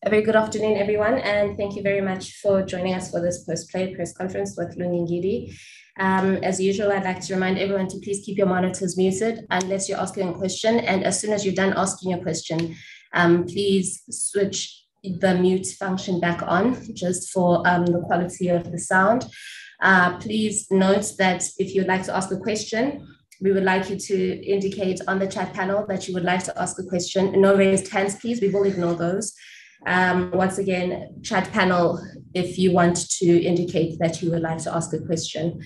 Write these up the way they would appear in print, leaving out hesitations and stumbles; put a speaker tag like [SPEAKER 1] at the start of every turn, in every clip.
[SPEAKER 1] A very good afternoon, everyone, and thank you very much for joining us for this post-play press conference with Lungi NGIDI. As usual, I'd like to remind everyone to please keep your monitors muted unless you're asking a question. And as soon as you're done asking your question, please switch the mute function back on just for the quality of the sound. Please note that if you'd like to ask a question, we would like you to indicate on the chat panel that you would like to ask a question. No raised hands, please. We will ignore those. Once again, chat panel, if you want to indicate that you would like to ask a question.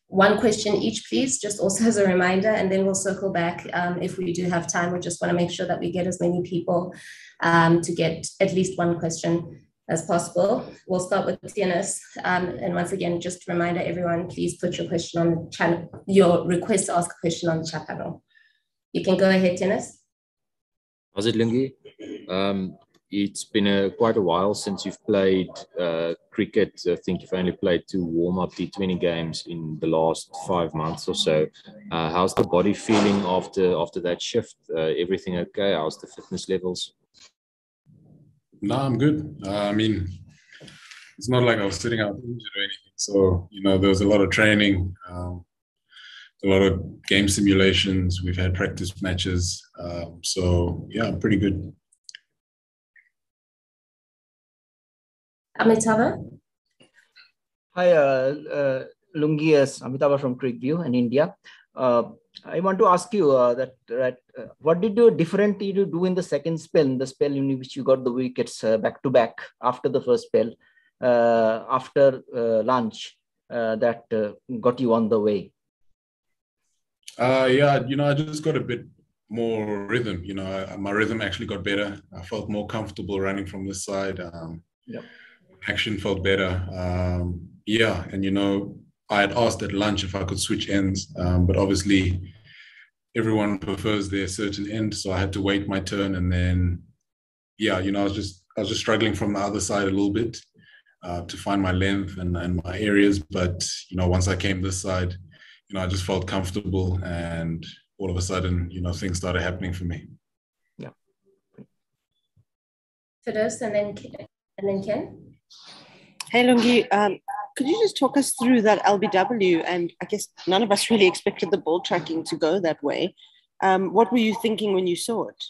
[SPEAKER 1] One question each, please, just also as a reminder, and then we'll circle back if we do have time. We just want to make sure that we get as many people to get at least one question as possible. We'll start with Tianis. And once again, just a reminder, everyone, please put your question on the channel, your request to ask a question on the chat panel. You can go ahead, Tianis.
[SPEAKER 2] How's it, Lungi? It's been quite a while since you've played cricket. I think you've only played 2 warm-up T20 games in the last 5 months or so. How's the body feeling after that shift? Everything okay? How's the fitness levels?
[SPEAKER 3] No, I'm good. I mean, it's not like I was sitting out injured or anything. So, there was a lot of training, a lot of game simulations. We've had practice matches. So, yeah, I'm pretty good.
[SPEAKER 1] Amitabha?
[SPEAKER 4] Hi, Lungi, Amitabha from Creekview in India. I want to ask you what did you differently do in the second spell, the spell in which you got the wickets back to back after the first spell, after lunch, that got you on the way?
[SPEAKER 3] Yeah, I just got a bit more rhythm. My rhythm actually got better. I felt more comfortable running from this side. Action felt better. Yeah, and I had asked at lunch if I could switch ends, but obviously everyone prefers their certain end, so I had to wait my turn. And then, yeah, I was just struggling from the other side a little bit to find my length and my areas. But once I came this side, I just felt comfortable, and all of a sudden, things started happening for me.
[SPEAKER 4] Yeah.
[SPEAKER 1] Firdaus, and then Ken.
[SPEAKER 5] Hey, Lungi, could you just talk us through that LBW? And I guess none of us really expected the ball tracking to go that way. What were you thinking when you saw it?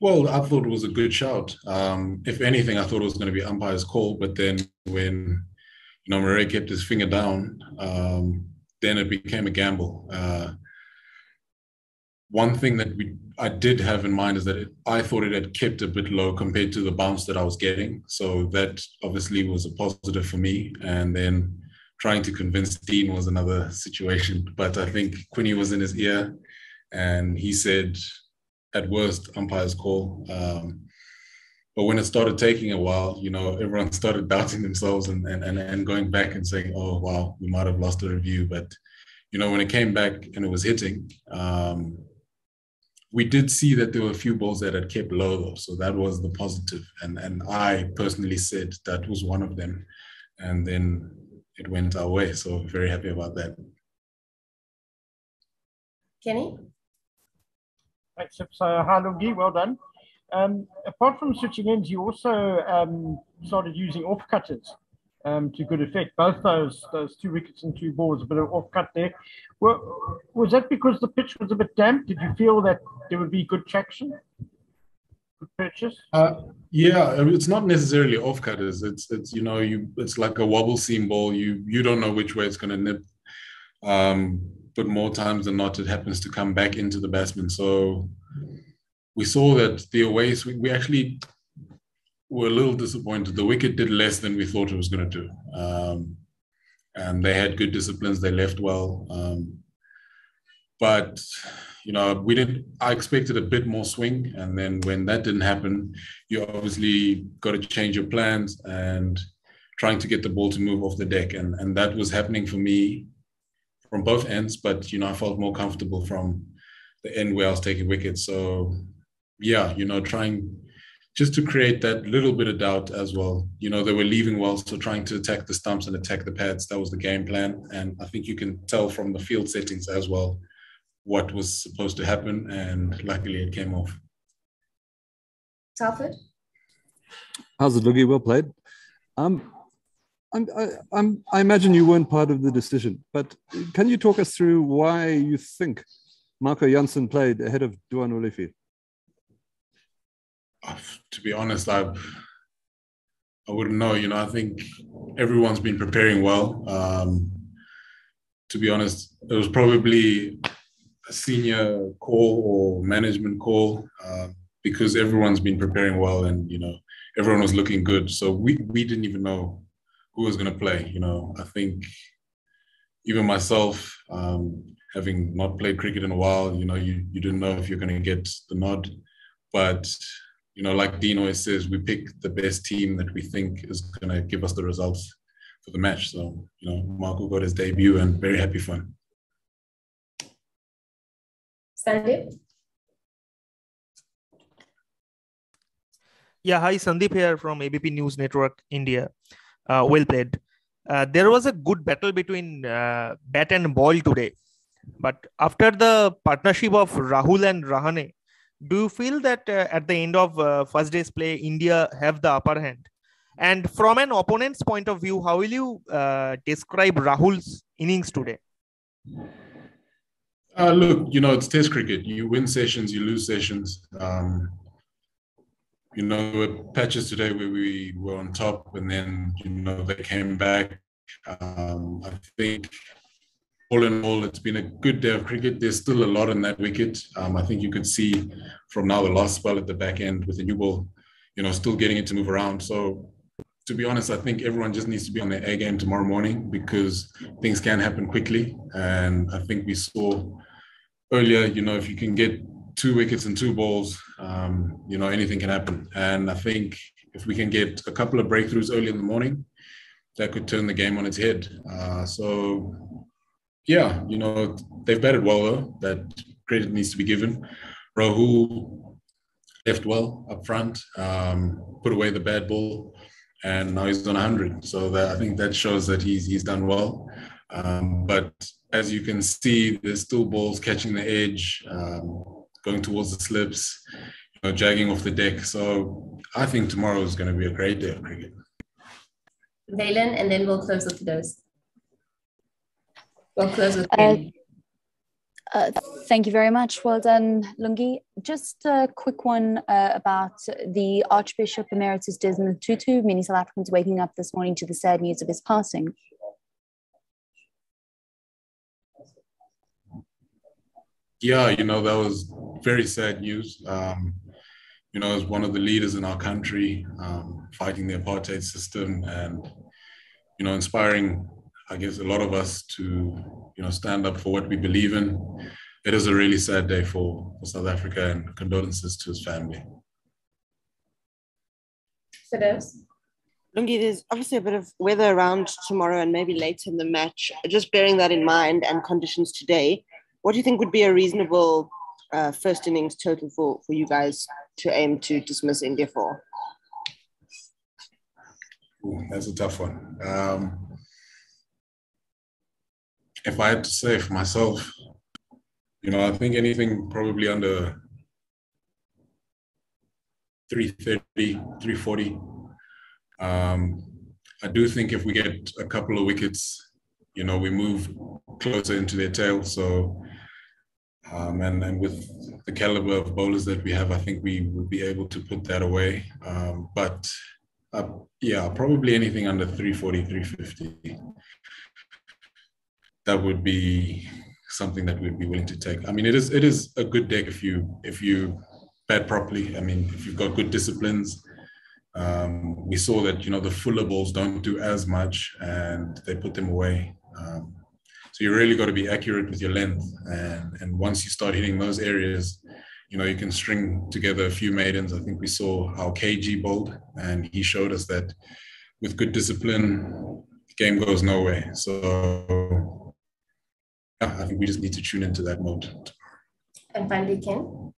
[SPEAKER 3] Well, I thought it was a good shout. If anything, I thought it was going to be umpire's call. But then when Murray kept his finger down, then it became a gamble. One thing that I did have in mind is that I thought it had kept a bit low compared to the bounce that I was getting. So that obviously was a positive for me. And then trying to convince Dean was another situation. But I think Quinny was in his ear and he said, at worst, umpire's call. But when it started taking a while, everyone started doubting themselves and going back and saying, oh, wow, we might have lost a review. But, when it came back and it was hitting, we did see that there were a few balls that had kept low, though. So that was the positive. And I personally said that was one of them. And then it went our way. So very happy about that.
[SPEAKER 1] Kenny?
[SPEAKER 6] Thanks. So, hi, Lungi, well done. Apart from switching ends, you also started using off-cutters to good effect. Both those 2 wickets and 2 balls, a bit of off-cut there. Well, was that because the pitch was a bit damp? Did you feel that there would be good traction? Good purchase?
[SPEAKER 3] Yeah, it's not necessarily off-cutters. It's it's like a wobble seam ball. You don't know which way it's going to nip. But more times than not, it happens to come back into the batsman. So we saw that the away swing, we actually were a little disappointed. The wicket did less than we thought it was going to do. And they had good disciplines. They left well. But, I expected a bit more swing. And then when that didn't happen, you obviously got to change your plans and trying to get the ball to move off the deck. And that was happening for me from both ends. But, I felt more comfortable from the end where I was taking wickets. So, yeah, trying just to create that little bit of doubt as well. They were leaving well, so trying to attack the stumps and attack the pads, that was the game plan. And I think you can tell from the field settings as well what was supposed to happen, and luckily it came off.
[SPEAKER 1] Telford?
[SPEAKER 7] How's it, Lungi? Well played. I imagine you weren't part of the decision, but can you talk us through why you think Marco Jansen played ahead of Duan Olivier?
[SPEAKER 3] To be honest, I wouldn't know. I think everyone's been preparing well. To be honest, it was probably a senior call or management call because everyone's been preparing well and, everyone was looking good. So we didn't even know who was going to play. I think even myself, having not played cricket in a while, you didn't know if you're going to get the nod. But, like Dean always says, we pick the best team that we think is going to give us the results for the match. So, Marco got his debut and very happy for him.
[SPEAKER 1] Sandeep?
[SPEAKER 8] Yeah, hi, Sandeep here from ABP News Network, India. Well played. There was a good battle between bat and ball today. But after the partnership of Rahul and Rahane, do you feel that at the end of first day's play, India have the upper hand? And from an opponent's point of view, how will you describe Rahul's innings today?
[SPEAKER 3] Look, it's Test cricket. You win sessions, you lose sessions. There were patches today where we were on top and then, they came back. I think all in all, it's been a good day of cricket. There's still a lot on that wicket. I think you could see from now the last spell at the back end with the new ball, still getting it to move around. So to be honest, I think everyone just needs to be on their A game tomorrow morning because things can happen quickly. And I think we saw earlier, if you can get 2 wickets and 2 balls, anything can happen. And I think if we can get a couple of breakthroughs early in the morning, that could turn the game on its head. Yeah, they've batted well though. That credit needs to be given. Rahul left well up front, put away the bad ball, and now he's on 100. So I think that shows that he's done well. But as you can see, there's still balls catching the edge, going towards the slips, jagging off the deck. So I think tomorrow is going to be a great day of cricket.
[SPEAKER 1] Valen, and then we'll close with those. We'll close with Ken.
[SPEAKER 9] Thank you very much. Well done, Lungi. Just a quick one about the Archbishop Emeritus Desmond Tutu. Many South Africans waking up this morning to the sad news of his passing.
[SPEAKER 3] Yeah, that was very sad news. As one of the leaders in our country, fighting the apartheid system and, inspiring, I guess, a lot of us to, stand up for what we believe in. It is a really sad day for South Africa, and condolences to his family.
[SPEAKER 5] Lungi, there's obviously a bit of weather around tomorrow and maybe later in the match. Just bearing that in mind and conditions today, what do you think would be a reasonable first innings total for you guys to aim to dismiss India for?
[SPEAKER 3] Ooh, that's a tough one. If I had to say for myself, I think anything probably under 330, 340. I do think if we get a couple of wickets, we move closer into their tail. So, and with the caliber of bowlers that we have, I think we will be able to put that away. But yeah, probably anything under 340, 350. That would be something that we'd be willing to take. I mean, it is a good deck if you bat properly. I mean, if you've got good disciplines. We saw that, the fuller balls don't do as much and they put them away. So you really got to be accurate with your length. And once you start hitting those areas, you can string together a few maidens. I think we saw how KG bowled, and he showed us that with good discipline, the game goes nowhere. So yeah, I think we just need to tune into that mode.
[SPEAKER 1] And finally, Ken.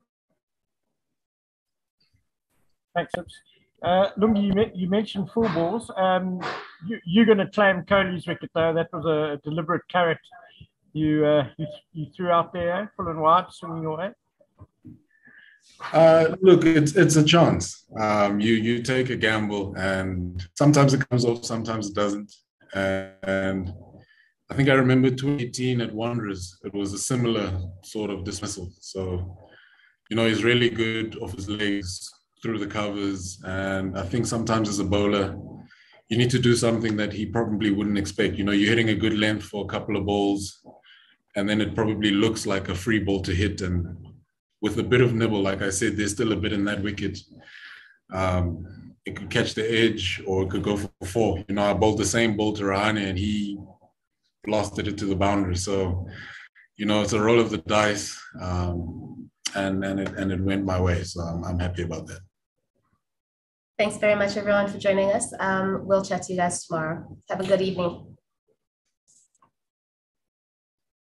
[SPEAKER 6] Thanks, Sips. Lungi, you mentioned full balls. You're going to claim Kohli's wicket, though. That was a deliberate carrot you threw out there, full and wide, swinging your way.
[SPEAKER 3] Look, it's a chance. You take a gamble, and sometimes it comes off, sometimes it doesn't. And I think I remember 2018 at Wanderers, it was a similar sort of dismissal. So, he's really good off his legs, through the covers. And I think sometimes as a bowler, you need to do something that he probably wouldn't expect. You're hitting a good length for a couple of balls, and then it probably looks like a free ball to hit. And with a bit of nibble, like I said, there's still a bit in that wicket. It could catch the edge, or it could go for 4. I bowled the same ball to Rahane, and he blasted it to the boundary. So, it's a roll of the dice, and it went my way. So I'm happy about that.
[SPEAKER 1] Thanks very much, everyone, for joining us. We'll chat to you guys tomorrow. Have a good evening.